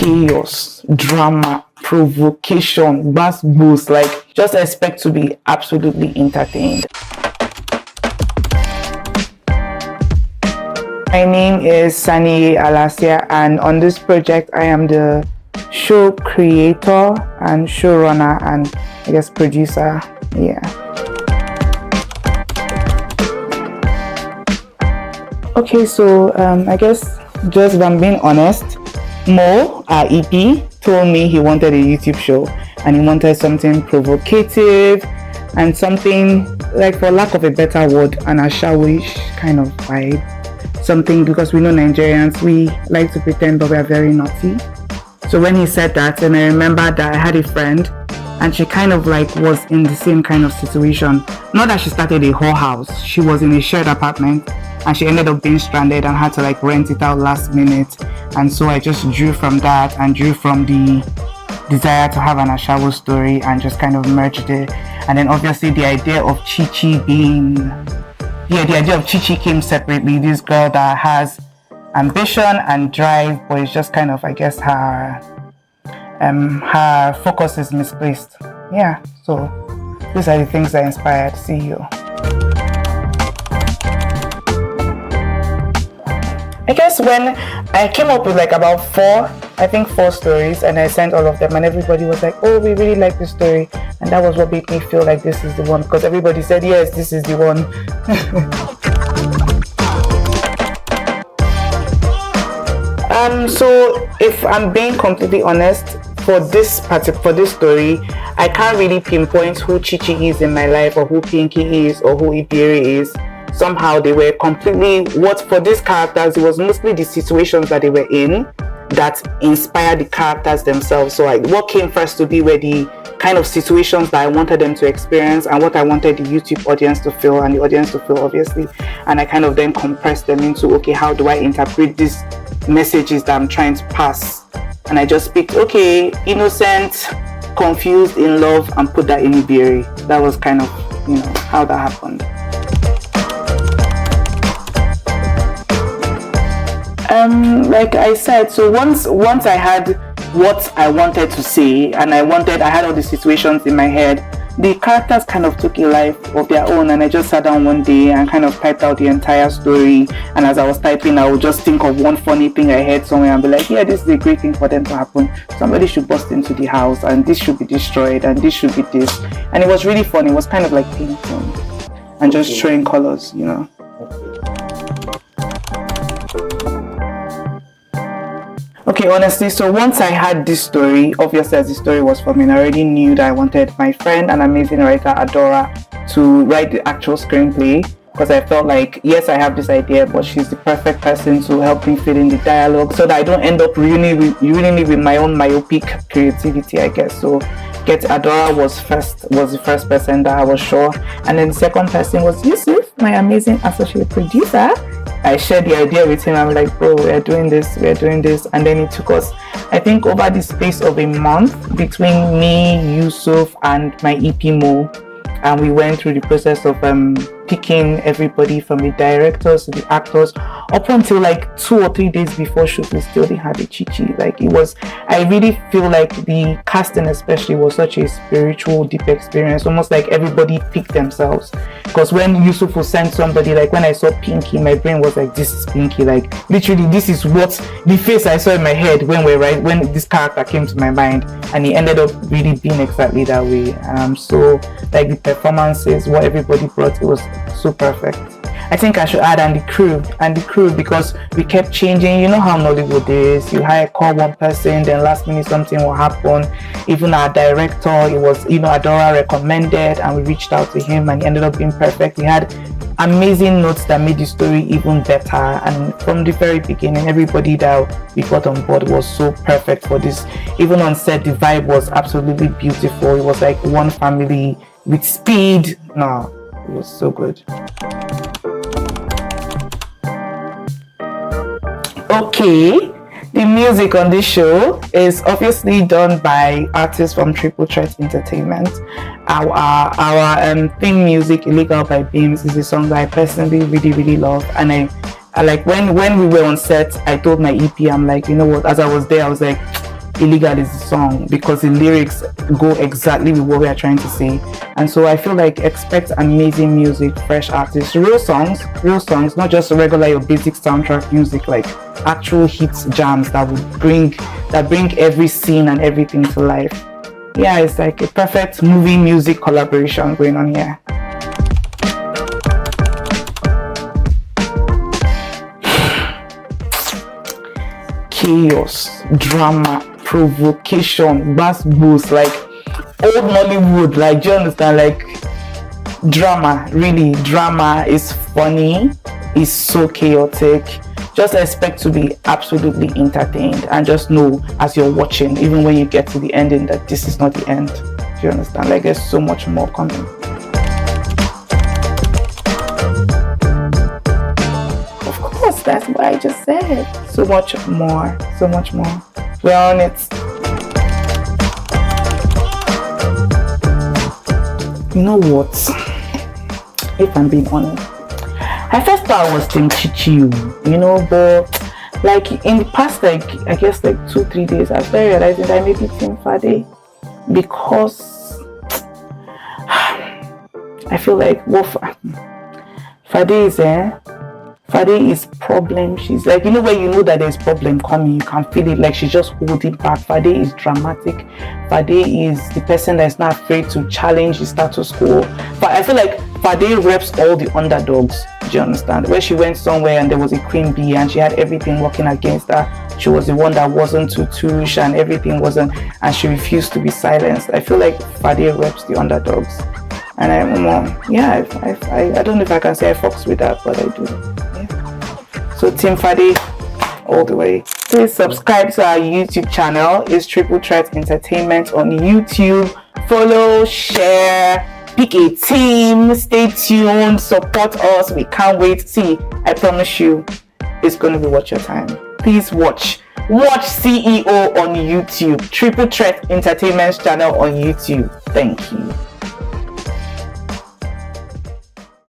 chaos, drama, provocation, bass boost. Like, just expect to be absolutely entertained. My name is Saninye Alasia, and on this project I am the show creator and showrunner and I guess producer. Yeah. Okay, so I guess just if I'm being honest, Mo, our EP, told me he wanted a YouTube show and he wanted something provocative and something, like, for lack of a better word, an ashawish kind of vibe. Something, because we know Nigerians, we like to pretend that we are very naughty. So when he said that, and I remember that I had a friend and she kind of like was in the same kind of situation. Not that she started a whole house, she was in a shared apartment and she ended up being stranded and had to like rent it out last minute. And so I just drew from that and drew from the desire to have an Ashawo story and just kind of merged it. And then obviously the idea of Chichi being, the idea of Chichi came separately. This girl that has ambition and drive, but it's just kind of, I guess, her focus is misplaced. Yeah, so these are the things that inspired CEO. I guess when I came up with like about four stories, and I sent all of them, and everybody was like, oh, we really like this story, and that was what made me feel like this is the one, because everybody said yes, this is the one. So if I'm being completely honest, for this story, I can't really pinpoint who Chichi is in my life, or who Pinky is, or who Ibiri is. Somehow they were completely, for these characters, it was mostly the situations that they were in that inspired the characters themselves. So like, what came first to be were the kind of situations that I wanted them to experience and what I wanted the YouTube audience to feel and the audience to feel, obviously. And I kind of then compressed them into, okay, how do I interpret these messages that I'm trying to pass? And I just picked, okay, innocent, confused, in love, and put that in Ibiri. That was kind of, how that happened. Like I said, so once I had what I wanted to say, and I had all the situations in my head, the characters kind of took a life of their own, and I just sat down one day and kind of typed out the entire story. And as I was typing, I would just think of one funny thing I heard somewhere and be like, yeah, this is a great thing for them to happen. Somebody should bust into the house, and this should be destroyed, and this should be this. And it was really fun. It was kind of like painting and just showing colors, Okay, honestly, so once I had this story, obviously as the story was forming, I already knew that I wanted my friend and amazing writer Adora to write the actual screenplay, because I felt like, yes, I have this idea, but she's the perfect person to help me fill in the dialogue so that I don't end up ruining it with my own myopic creativity, I guess. So Adora was the first person that I was sure, and then the second person was Yusuf, my amazing associate producer. I shared the idea with him. I'm like, bro, we're doing this, and then it took us, I think, over the space of a month between me, Yusuf, and my EP Mo, and we went through the process of picking everybody from the directors to the actors, up until like 2 or 3 days before shoot, we still didn't have a Chichi. Like, it was, I really feel like the casting especially was such a spiritual, deep experience, almost like everybody picked themselves. Because when Yusuf will send somebody, like when I saw Pinky, my brain was like, this is Pinky. Like, literally, this is what the face I saw in my head when this character came to my mind, and he ended up really being exactly that way. So like the performances, what everybody brought, it was so perfect. I think I should add, and the crew, because we kept changing. You know how Nollywood is. You call one person, then last minute something will happen. Even our director, it was, Adora recommended, and we reached out to him, and he ended up being perfect. We had amazing notes that made the story even better, and from the very beginning, everybody that we got on board was so perfect for this. Even on set, the vibe was absolutely beautiful. It was like one family with speed. No, it was so good. Okay, the music on this show is obviously done by artists from Triple Threat Entertainment. Our theme music, Illegal by Beams, is a song that I personally really, really love. And I like, when we were on set, I told my EP, I'm like, you know what, as I was there, I was like, illegal is the song, because the lyrics go exactly with what we are trying to say. And so I feel like expect amazing music, fresh artists, real songs, not just regular your basic soundtrack music, like actual hits, jams that bring every scene and everything to life. Yeah, it's like a perfect movie music collaboration going on here. Chaos, drama, provocation, bass boost, like old Nollywood. Like, do you understand? Like, drama, really, drama is funny, is so chaotic. Just expect to be absolutely entertained, and just know as you're watching, even when you get to the ending, that this is not the end. Do you understand? Like, there's so much more coming. Of course, that's what I just said. So much more, so much more. We're on it. You know what? If I'm being honest, I first thought I was Team Chichi, you know, but like in the past, like I guess like 2-3 days, I started realizing that I may be Team Fade, because I feel like Fade is problem. She's like, you know, when you know that there's problem coming, you can feel it, like she's just holding back. Fade is dramatic. Fade is the person that's not afraid to challenge the status quo. But I feel like Fade reps all the underdogs. Do you understand? Where she went somewhere and there was a queen bee and she had everything working against her. She was the one that wasn't too touche and everything wasn't, and she refused to be silenced. I feel like Fade reps the underdogs. And I don't know if I can say I fucks with that, but I do. Yeah. So Team Fade all the way. Please subscribe to our YouTube channel. It's Triple Threat Entertainment on YouTube. Follow, share, pick a team, stay tuned, support us. We can't wait. See, I promise you, it's going to be worth your time. Please watch CEO on YouTube. Triple Threat Entertainment channel on YouTube. Thank you.